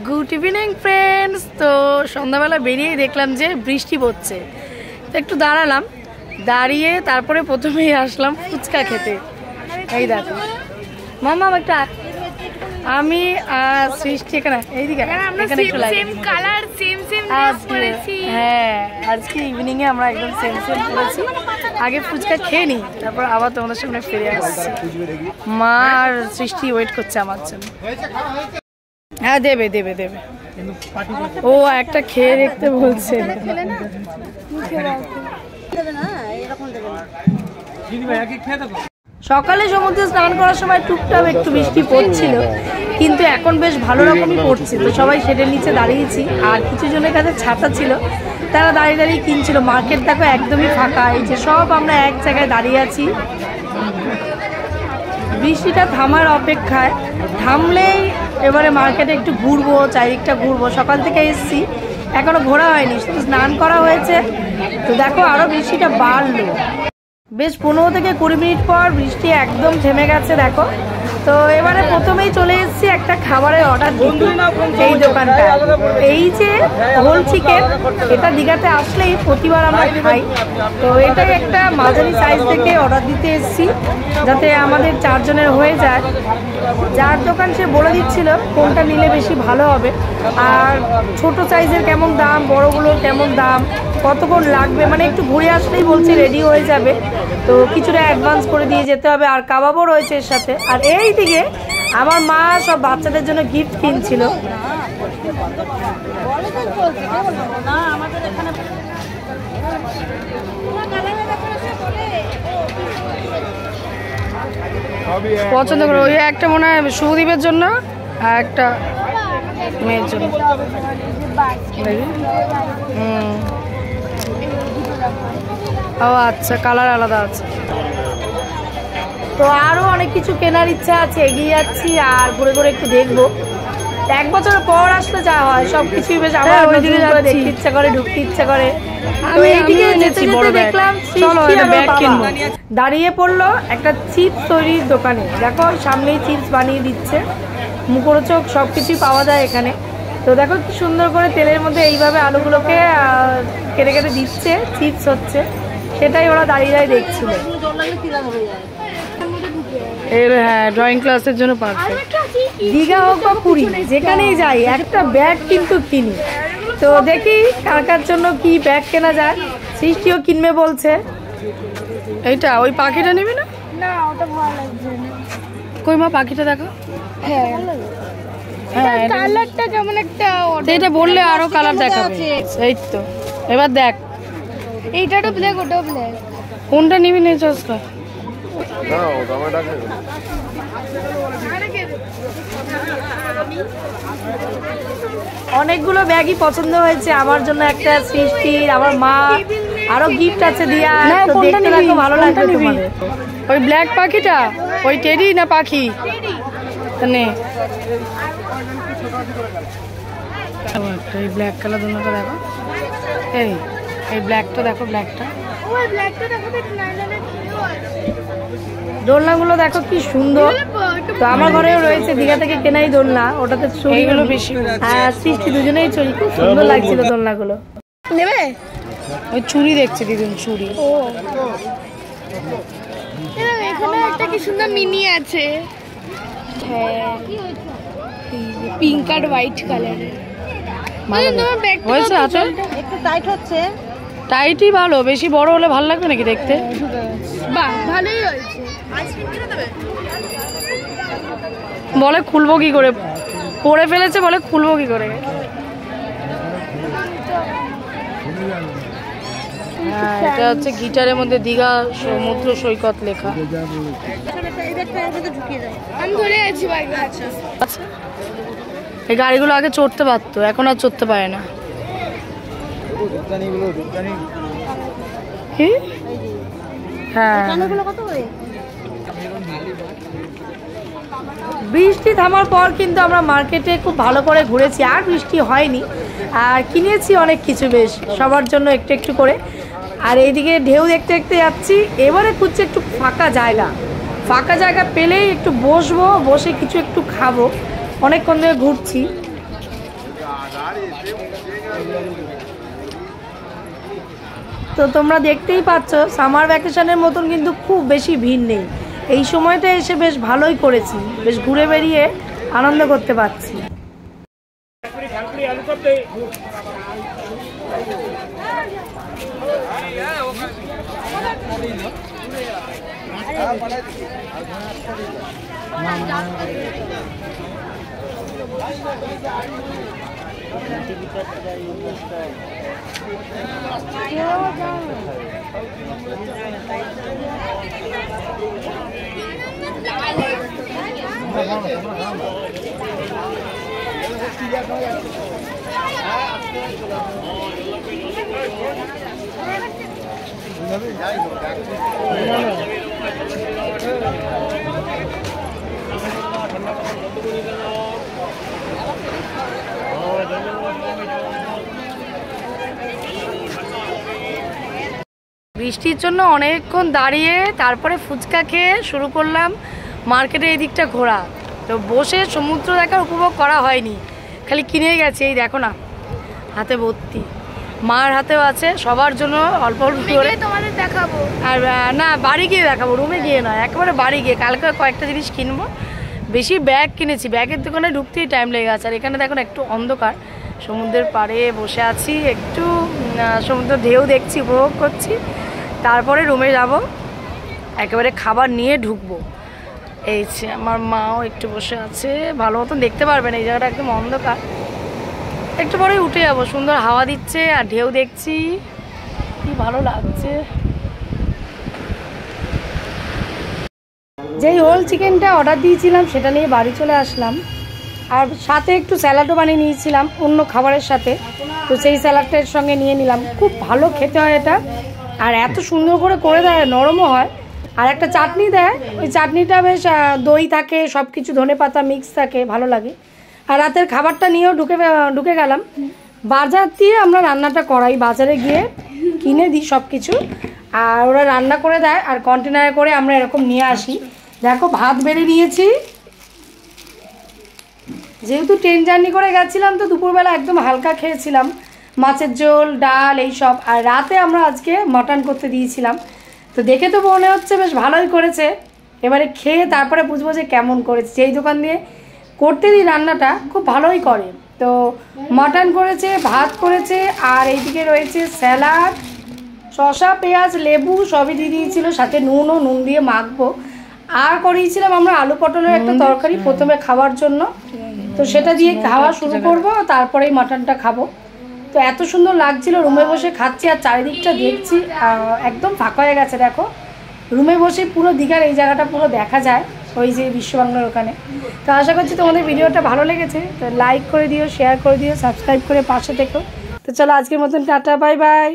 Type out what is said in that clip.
Good evening friends. তো সন্ধ্যাবেলা বেরিয়েই দেখলাম যে বৃষ্টি পড়ছে, তো একটু দাঁড়ালাম, দাঁড়িয়ে তারপরে প্রথমেই আসলাম ফুচকা খেতে। এই দেখো মামা একটা, আমি সৃষ্টি এখানে এইদিকে হ্যাঁ আজকে ইভিনিং এ আমরা একদম সেম সেম করেছি। আগে ফুচকা খেয়ে নিই, তারপর আবার তোমাদের সামনে ফিরে আসছি। মা আর সৃষ্টি ওয়েট করছে আমার জন্য। হ্যাঁ দেবে দেবে দেবে, ও একটা খেয়ে দেখতে বলছে। সকালে সমুদ্রে স্নান করার সময় টুকটাক একটু বৃষ্টি পড়ছিল, কিন্তু এখন বেশ ভালো রকমই পড়ছে। তো সবাই শেডের নিচে দাঁড়িয়েছি, আর কিছু জনের কাছে ছাতা ছিল, তারা দাঁড়িয়ে দাঁড়িয়ে কিনছিল। মার্কেট দেখো একদমই ফাঁকা, এই যে সব আমরা এক জায়গায় দাঁড়িয়ে আছি বৃষ্টিটা থামার অপেক্ষায়। থামলেই এবারে মার্কেটে একটু ঘুরবো, চারিদিকটা ঘুরবো। সকাল থেকে এসছি, এখনো ঘোরা হয়নি, শুধু স্নান করা হয়েছে। তো দেখো আরো বৃষ্টিটা বাড়লো, বেশ 15 থেকে 20 মিনিট পর বৃষ্টি একদম থেমে গেছে দেখো। তো এবারে প্রথমেই চলে এসেছি একটা খাবারের অর্ডার দিতে। এই দোকানটা, এই যে হোল চিকেন, এটা দীঘাতে আসলেই প্রতিবার আমরা খাই। তো এটাই একটা মাঝারি সাইজ থেকে অর্ডার দিতে এসেছি, যাতে আমাদের 4 জনের হয়ে যায়। যার দোকান সে বলে দিচ্ছিল কোনটা নিলে বেশি ভালো হবে, আর ছোট সাইজের কেমন দাম, বড়গুলোর কেমন দাম, কতক্ষণ লাগবে, মানে একটু ঘুরে আসলেই বলছে রেডি হয়ে যাবে। তো কিছুটা অ্যাডভান্স করে দিয়ে যেতে হবে, আর কাবাবও রয়েছে এর সাথে। আর এই দিকে আমার মা সব বাচ্চাদের জন্য গিফট কিনছিল। পছন্দ করো, ওই একটা মনে হয় শুভদীপের জন্য আর একটা মেয়ের জন্য। ও আচ্ছা, কালার আলাদা আছে। তো আরো অনেক কিছু কেনার ইচ্ছা আছে, এগিয়ে যাচ্ছি আর ঘুরে ঘুরে একটু দেখবো। 1 বছর পর আসলে যা হয় সবকিছুই বেশ আমার ওইদিকে দেখতে ইচ্ছা করে, ঢুকতে ইচ্ছা করে। আমি এইদিকে যেতে যেতে দেখলাম দাঁড়িয়ে পড়লো একটা চিপস তৈরির দোকানে। দেখো সামনেই চিপস বানিয়ে দিচ্ছে, মুখরোচক সবকিছুই পাওয়া যায় এখানে। তো দেখো কি সুন্দর করে তেলের মধ্যে এইভাবে আলুগুলোকে কেটে কেটে দিচ্ছে, চিপস হচ্ছে, সেটাই ওরা দাঁড়িয়ে দাঁড়িয়ে দেখছিল। হ্যাঁ ড্রয়িং ক্লাসের জন্য পারফেক্ট। দীঘা হোক বা পুরী, যেখানেই যাই একটা ব্যাগ কিন্তু কিনি। তো দেখি কার কার জন্য কি ব্যাগ কেনা যায়। সৃষ্টিও কিনবে বলছে। এইটা ওই পাখিটা নেবে না? না ওটা ভালো লাগছে না। কই মা পাখিটা দেখো। হ্যাঁ হ্যাঁ কালারটা কেমন একটা, এটা বললে আরো কালার দেখাবে। এই তো এবার দেখ, এইটাটা ব্ল্যাক, ওটাও ব্ল্যাক, কোনটা নিবি নে চসকা। অনেকগুলো ব্যাগই পছন্দ হয়েছে, আমার জন্য একটা, সৃষ্টির, আমার মা, আরো গিফট আছে দিয়া। দেখতে দেখো ভালো লাগবে তোমাদের। ওই ব্ল্যাক পাখিটা, ওই টেডি না পাখি নে। এই ব্ল্যাক কালার দুটোটা দেখো, এই ব্ল্যাকটা দেখো, ব্ল্যাকটা। দোলনাগুলো দেখো কি সুন্দর। তো আমার ঘরেও রয়েছে দীঘা থেকে কেনাই দোলনা, ওটাতে চড়িগুলো বেশি। আর সৃষ্টি দুজনেই চড়ি, খুব সুন্দর লাগছিল দোলনাগুলো। নেবে ওই চুড়ি দেখছি দিদিন, চুড়ি। এখানে একটা কি সুন্দর মিনি আছে, হ্যাঁ পিঙ্ক আর হোয়াইট কালারের। হয়েছে হাতে একটু টাইট হচ্ছে, টাইটই ভালো, বেশি বড় হলে ভালো লাগবে নাকি দেখতে। বাহ ভালোই হয়েছে। বলে খুলবো কি করে, পরে ফেলেছে বলে খুলবো কি করে। হ্যাঁ এটা হচ্ছে গিটারের মধ্যে দীঘা সমুদ্র সৈকত লেখা। আমি ধরে আছি। আচ্ছা এই গাড়িগুলো আগে চড়তে পারতো, এখন আর চড়তে পারে না। হ্যাঁ বৃষ্টি থামার পর কিন্তু আমরা মার্কেটে খুব ভালো করে ঘুরেছি, আর বৃষ্টি হয়নি। আর কিনেছি অনেক কিছু বেশ সবার জন্য একটু একটু করে। আর এইদিকে ঢেউ দেখতে দেখতে যাচ্ছি। এবারে খুঁজছি একটু ফাঁকা জায়গা পেলেই একটু বসবো, বসে কিছু একটু খাবো। অনেকক্ষণ ধরে ঘুরছি। তো তোমরা দেখতেই পাচ্ছ সামার ভ্যাকেশনের মতন কিন্তু খুব বেশি ভিড় নেই। এই সময়টা এসে বেশ ভালোই করেছি, বেশ ঘুরে বেরিয়ে আনন্দ করতে পারছি। বৃষ্টির জন্য অনেকক্ষণ দাঁড়িয়ে তারপরে ফুচকা খেয়ে শুরু করলাম মার্কেটের এই দিকটা ঘোরা। তো বসে সমুদ্র দেখার উপভোগ করা হয়নি, খালি কিনে গেছে। এই দেখো না, হাতে ভর্তি, মার হাতেও আছে, সবার জন্য অল্প অল্প করে তোমাদের দেখাবো। আর না, বাড়ি গিয়ে দেখাবো, রুমে গিয়ে নয়, একেবারে বাড়ি গিয়ে। কালকে কয়েকটা জিনিস কিনবো, বেশি ব্যাগ কিনেছি, ব্যাগের দোকানে ঢুকতেই টাইম লেগে গেছে। আর এখানে দেখুন একটু অন্ধকার, সমুদ্রের পাড়ে বসে আছি, একটু সমুদ্র ঢেউ দেখছি, উপভোগ করছি। তারপরে রুমে যাব, একেবারে খাবার নিয়ে ঢুকবো। এই যে আমার মাও একটু বসে আছে, ভালো মতন দেখতে পারবেন, এই জায়গাটা একদম অন্ধকার। একটু পরেই উঠে যাবো, সুন্দর হাওয়া দিচ্ছে আর ঢেউ দেখছি, কি ভালো লাগছে। যেই হোল চিকেনটা অর্ডার দিয়েছিলাম সেটা নিয়ে বাড়ি চলে আসলাম, আর সাথে একটু স্যালাডও বানিয়ে নিয়েছিলাম অন্য খাবারের সাথে। তো সেই স্যালাডটার সঙ্গে নিয়ে নিলাম, খুব ভালো খেতে হয় এটা, আর এত সুন্দর করে দেয়, নরমও হয়। আর একটা চাটনি দেয়, ওই চাটনিটা বেশ দই থাকে, সব কিছু ধনেপাতা মিক্স থাকে, ভালো লাগে। আর রাতের খাবারটা নিয়েও ঢুকে গেলাম। বাজার দিয়ে আমরা রান্নাটা করাই, বাজারে গিয়ে কিনে দিই সব কিছু, আর ওরা রান্না করে দেয়, আর কন্টেনারে করে আমরা এরকম নিয়ে আসি। দেখো ভাত বেড়ে নিয়েছি, যেহেতু ট্রেন জার্নি করে গেছিলাম তো দুপুরবেলা একদম হালকা খেয়েছিলাম, মাছের ঝোল, ডাল, এইসব। আর রাতে আমরা আজকে মাটন করতে দিয়েছিলাম। তো দেখে তো মনে হচ্ছে বেশ ভালোই করেছে, এবারে খেয়ে তারপরে বুঝবো যে কেমন করেছে। যেই দোকান দিয়ে করতে দিই রান্নাটা খুব ভালোই করে। তো মাটন করেছে, ভাত করেছে, আর এইদিকে রয়েছে স্যালাড, শসা, পেঁয়াজ, লেবু সবই দিয়ে দিয়েছিল, সাথে নুন দিয়ে মাখবো। আর করিয়েছিলাম আমরা আলু পটলের একটা তরকারি প্রথমে খাওয়ার জন্য, তো সেটা দিয়ে খাওয়া শুরু করব, তারপরেই মাটনটা খাবো। তো এত সুন্দর লাগছিল, রুমে বসে খাচ্ছি আর চারিদিকটা দেখছি, একদম ফাঁকা হয়ে গেছে। দেখো রুমে বসে পুরো দীঘার এই জায়গাটা পুরো দেখা যায়, ওই যে বিশ্ববাংলার ওখানে। তো আশা করছি তোমাদের ভিডিওটা ভালো লেগেছে, তো লাইক করে দিও, শেয়ার করে দিও, সাবস্ক্রাইব করে পাশে থেকো। তো চলো আজকের মতন টাটা, বাই বাই।